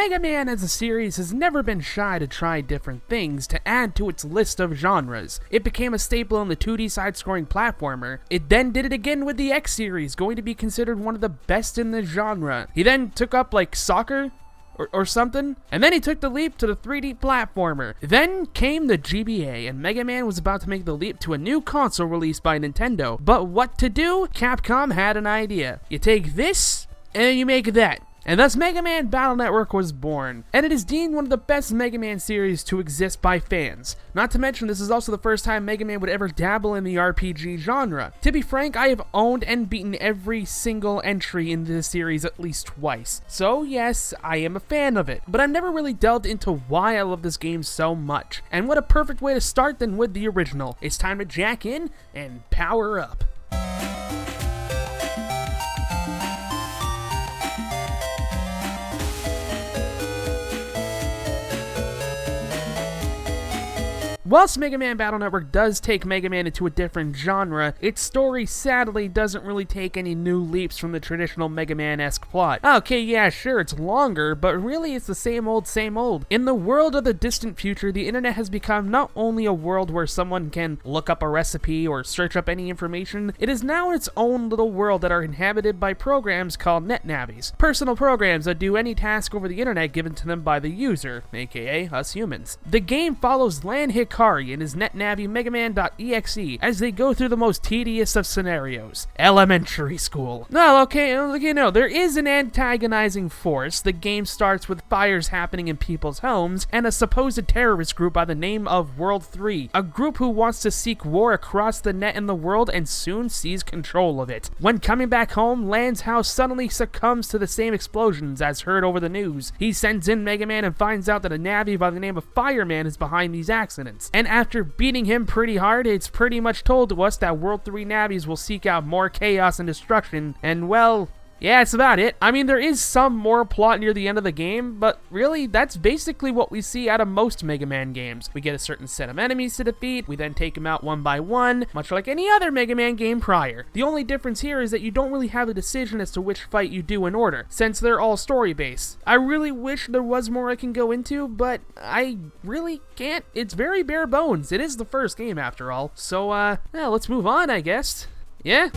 Mega Man as a series has never been shy to try different things to add to its list of genres. It became a staple in the 2D side-scrolling platformer. It then did it again with the X series, going to be considered one of the best in the genre. He then took up like soccer or something, and then he took the leap to the 3D platformer. Then came the GBA, and Mega Man was about to make the leap to a new console released by Nintendo. But what to do? Capcom had an idea. You take this, and then you make that. And thus Megaman Battle Network was born, and it is deemed one of the best Mega Man series to exist by fans. Not to mention, this is also the first time Mega Man would ever dabble in the RPG genre. To be frank, I have owned and beaten every single entry in this series at least twice. So yes, I am a fan of it, but I've never really delved into why I love this game so much. And what a perfect way to start than with the original. It's time to jack in and power up. Whilst Mega Man Battle Network does take Mega Man into a different genre, its story sadly doesn't really take any new leaps from the traditional Mega Man-esque plot. Okay, yeah, sure, it's longer, but really it's the same old, same old. In the world of the distant future, the internet has become not only a world where someone can look up a recipe or search up any information, it is now its own little world that are inhabited by programs called netnavies. Personal programs that do any task over the internet given to them by the user, aka us humans. The game follows Lan Hikari and his netnavi Megaman.EXE as they go through the most tedious of scenarios. Elementary school. No, okay, no, there is an antagonizing force. The game starts with fires happening in people's homes and a supposed terrorist group by the name of World 3, a group who wants to seek war across the net in the world and soon seize control of it. When coming back home, Lan's house suddenly succumbs to the same explosions as heard over the news. He sends in Mega Man and finds out that a Navi by the name of Fireman is behind these accidents. And after beating him pretty hard, it's pretty much told to us that World 3 Navis will seek out more chaos and destruction, and well, yeah, that's about it. I mean, there is some more plot near the end of the game, but really, that's basically what we see out of most Mega Man games. We get a certain set of enemies to defeat, we then take them out one by one, much like any other Mega Man game prior. The only difference here is that you don't really have a decision as to which fight you do in order, since they're all story-based. I really wish there was more I can go into, but I really can't. It's very bare bones. It is the first game, after all. So, yeah, let's move on, I guess. Yeah?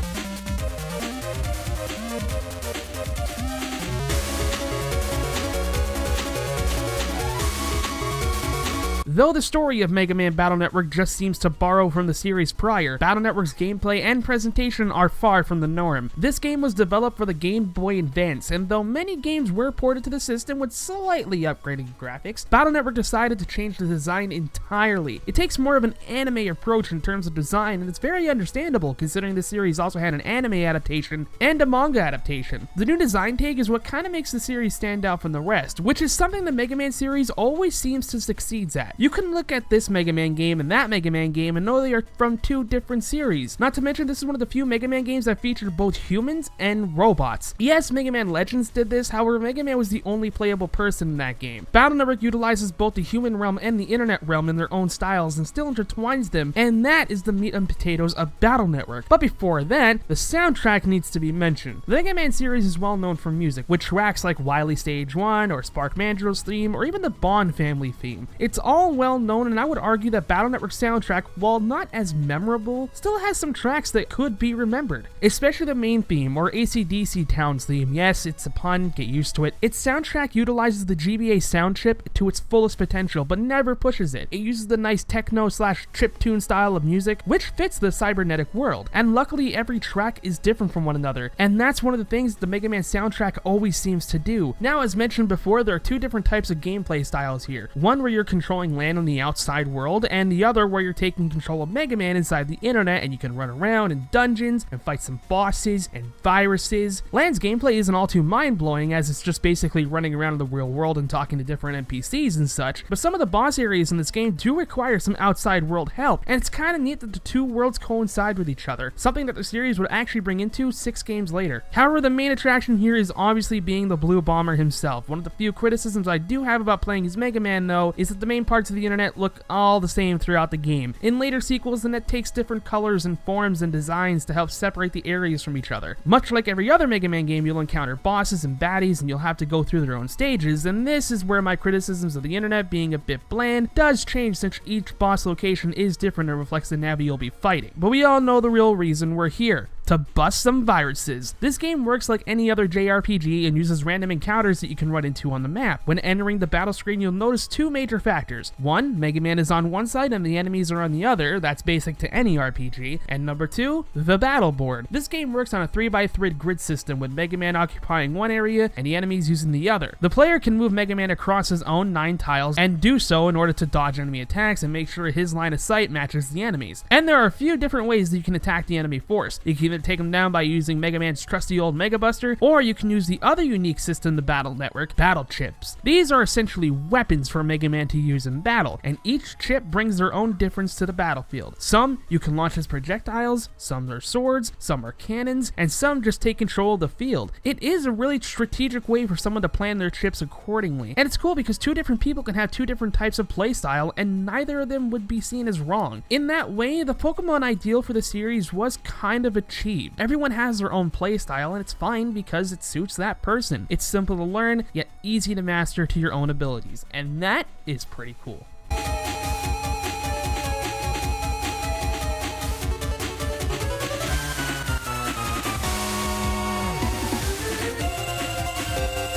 Though the story of Mega Man Battle Network just seems to borrow from the series prior, Battle Network's gameplay and presentation are far from the norm. This game was developed for the Game Boy Advance, and though many games were ported to the system with slightly upgraded graphics, Battle Network decided to change the design entirely. It takes more of an anime approach in terms of design, and it's very understandable considering the series also had an anime adaptation and a manga adaptation. The new design take is what kind of makes the series stand out from the rest, which is something the Mega Man series always seems to succeed at. You can look at this Mega Man game and that Mega Man game and know they are from two different series. Not to mention, this is one of the few Mega Man games that featured both humans and robots. Yes, Mega Man Legends did this, however, Mega Man was the only playable person in that game. Battle Network utilizes both the human realm and the internet realm in their own styles and still intertwines them, and that is the meat and potatoes of Battle Network. But before that, the soundtrack needs to be mentioned. The Mega Man series is well known for music, with tracks like Wily Stage 1, or Spark Mandrill's theme, or even the Bond family theme. It's all well known, and I would argue that Battle Network's soundtrack, while not as memorable, still has some tracks that could be remembered. Especially the main theme, or AC/DC Town's theme. Yes, it's a pun, get used to it. Its soundtrack utilizes the GBA sound chip to its fullest potential, but never pushes it. It uses the nice techno/chiptune style of music, which fits the cybernetic world, and luckily every track is different from one another, and that's one of the things the Mega Man soundtrack always seems to do. Now, as mentioned before, there are two different types of gameplay styles here. One where you're controlling Lan on the outside world, and the other where you're taking control of Mega Man inside the internet, and you can run around in dungeons and fight some bosses and viruses. Lan's gameplay isn't all too mind-blowing, as it's just basically running around in the real world and talking to different NPCs and such, but some of the boss areas in this game do require some outside world help, and it's kind of neat that the two worlds coincide with each other, something that the series would actually bring into 6 games later. However, the main attraction here is obviously being the Blue Bomber himself. One of the few criticisms I do have about playing as Mega Man, though, is that the main parts parts of the internet look all the same throughout the game. In later sequels, the net takes different colors and forms and designs to help separate the areas from each other. Much like every other Mega Man game, you'll encounter bosses and baddies and you'll have to go through their own stages, and this is where my criticisms of the internet being a bit bland does change, since each boss location is different and reflects the Navi you'll be fighting. But we all know the real reason we're here: to bust some viruses. This game works like any other JRPG and uses random encounters that you can run into on the map. When entering the battle screen, you'll notice two major factors. One, Mega Man is on one side and the enemies are on the other. That's basic to any RPG. And number two, the battle board. This game works on a 3x3 grid system, with Mega Man occupying one area and the enemies using the other. The player can move Mega Man across his own 9 tiles and do so in order to dodge enemy attacks and make sure his line of sight matches the enemies. And there are a few different ways that you can attack the enemy force. You can either take them down by using Mega Man's trusty old Mega Buster, or you can use the other unique system in the Battle Network, Battle Chips. These are essentially weapons for Mega Man to use in battle, and each chip brings their own difference to the battlefield. Some you can launch as projectiles, some are swords, some are cannons, and some just take control of the field. It is a really strategic way for someone to plan their chips accordingly, and it's cool because two different people can have two different types of playstyle, and neither of them would be seen as wrong. In that way, the Pokemon ideal for the series was kind of achieved. Everyone has their own playstyle, and it's fine because it suits that person. It's simple to learn, yet easy to master to your own abilities, and that is pretty cool.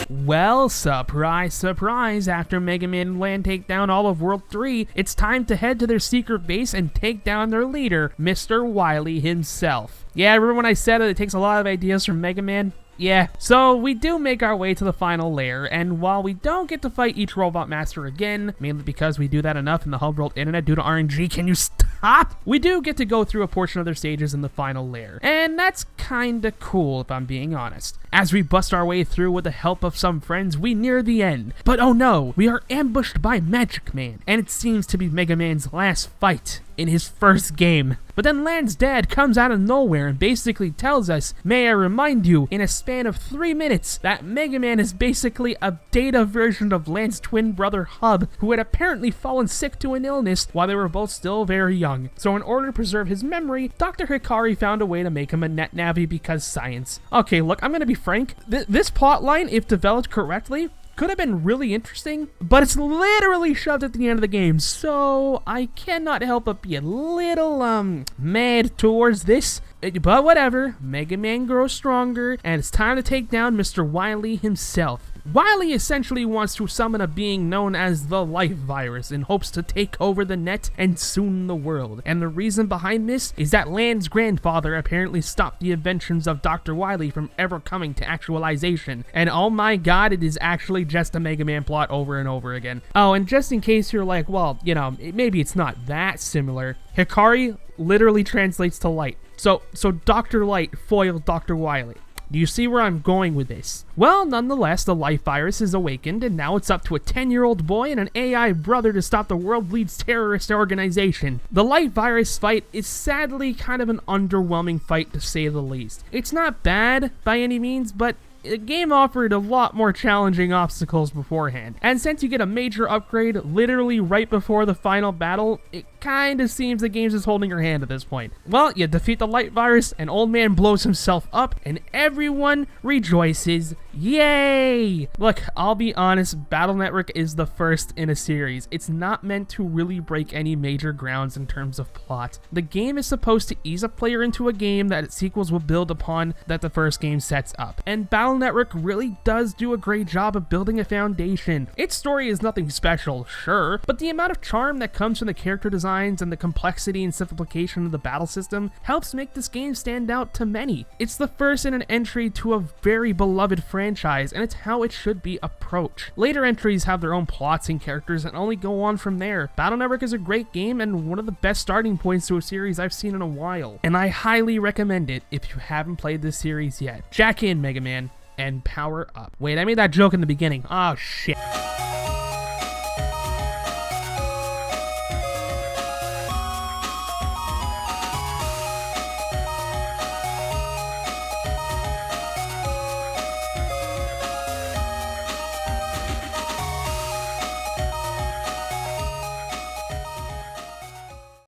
Well, surprise, surprise, after Mega Man and Land take down all of World 3, it's time to head to their secret base and take down their leader, Mr. Wily himself. Yeah, remember when I said that it takes a lot of ideas from Mega Man? Yeah, so we do make our way to the final lair, and while we don't get to fight each Robot Master again, mainly because we do that enough in the hub world internet due to RNG, can you stop? We do get to go through a portion of their stages in the final lair, and that's kinda cool if I'm being honest. As we bust our way through with the help of some friends, we near the end. But oh no, we are ambushed by Magic Man, and it seems to be Mega Man's last fight in his first game. But then Land's dad comes out of nowhere and basically tells us, "May I remind you, in a span of 3 minutes, that Mega Man is basically a data version of Land's twin brother Hub, who had apparently fallen sick to an illness while they were both still very young. So in order to preserve his memory, Dr. Hikari found a way to make him a net Navi because science." Okay, look, I'm gonna be frank. This plotline, if developed correctly, could have been really interesting, but it's literally shoved at the end of the game, so I cannot help but be a little, mad towards this. But whatever, Mega Man grows stronger, and it's time to take down Mr. Wily himself. Wily essentially wants to summon a being known as the Life Virus in hopes to take over the net and soon the world. And the reason behind this is that Land's grandfather apparently stopped the inventions of Dr. Wily from ever coming to actualization. And oh my god, it is actually just a Mega Man plot over and over again. Oh, and just in case you're like, well, you know, maybe it's not that similar, Hikari literally translates to light. So Dr. Light foiled Dr. Wily. Do you see where I'm going with this? Well, nonetheless, the Life Virus is awakened, and now it's up to a 10-year-old boy and an AI brother to stop the world lead's terrorist organization. The Life Virus fight is sadly kind of an underwhelming fight, to say the least. It's not bad by any means, but the game offered a lot more challenging obstacles beforehand. And since you get a major upgrade literally right before the final battle, it kinda seems the game's just holding your hand at this point. Well, you defeat the Light Virus, and Old Man blows himself up, and everyone rejoices. Yay! Look, I'll be honest, Battle Network is the first in a series. It's not meant to really break any major grounds in terms of plot. The game is supposed to ease a player into a game that its sequels will build upon that the first game sets up. And Battle Network really does do a great job of building a foundation. Its story is nothing special, sure, but the amount of charm that comes from the character designs and the complexity and simplification of the battle system helps make this game stand out to many. It's the first in an entry to a very beloved franchise, and it's how it should be approached. Later entries have their own plots and characters and only go on from there. Battle Network is a great game and one of the best starting points to a series I've seen in a while, and I highly recommend it if you haven't played this series yet. Jack in, Mega Man, and power up. Wait, I made that joke in the beginning. Oh, shit.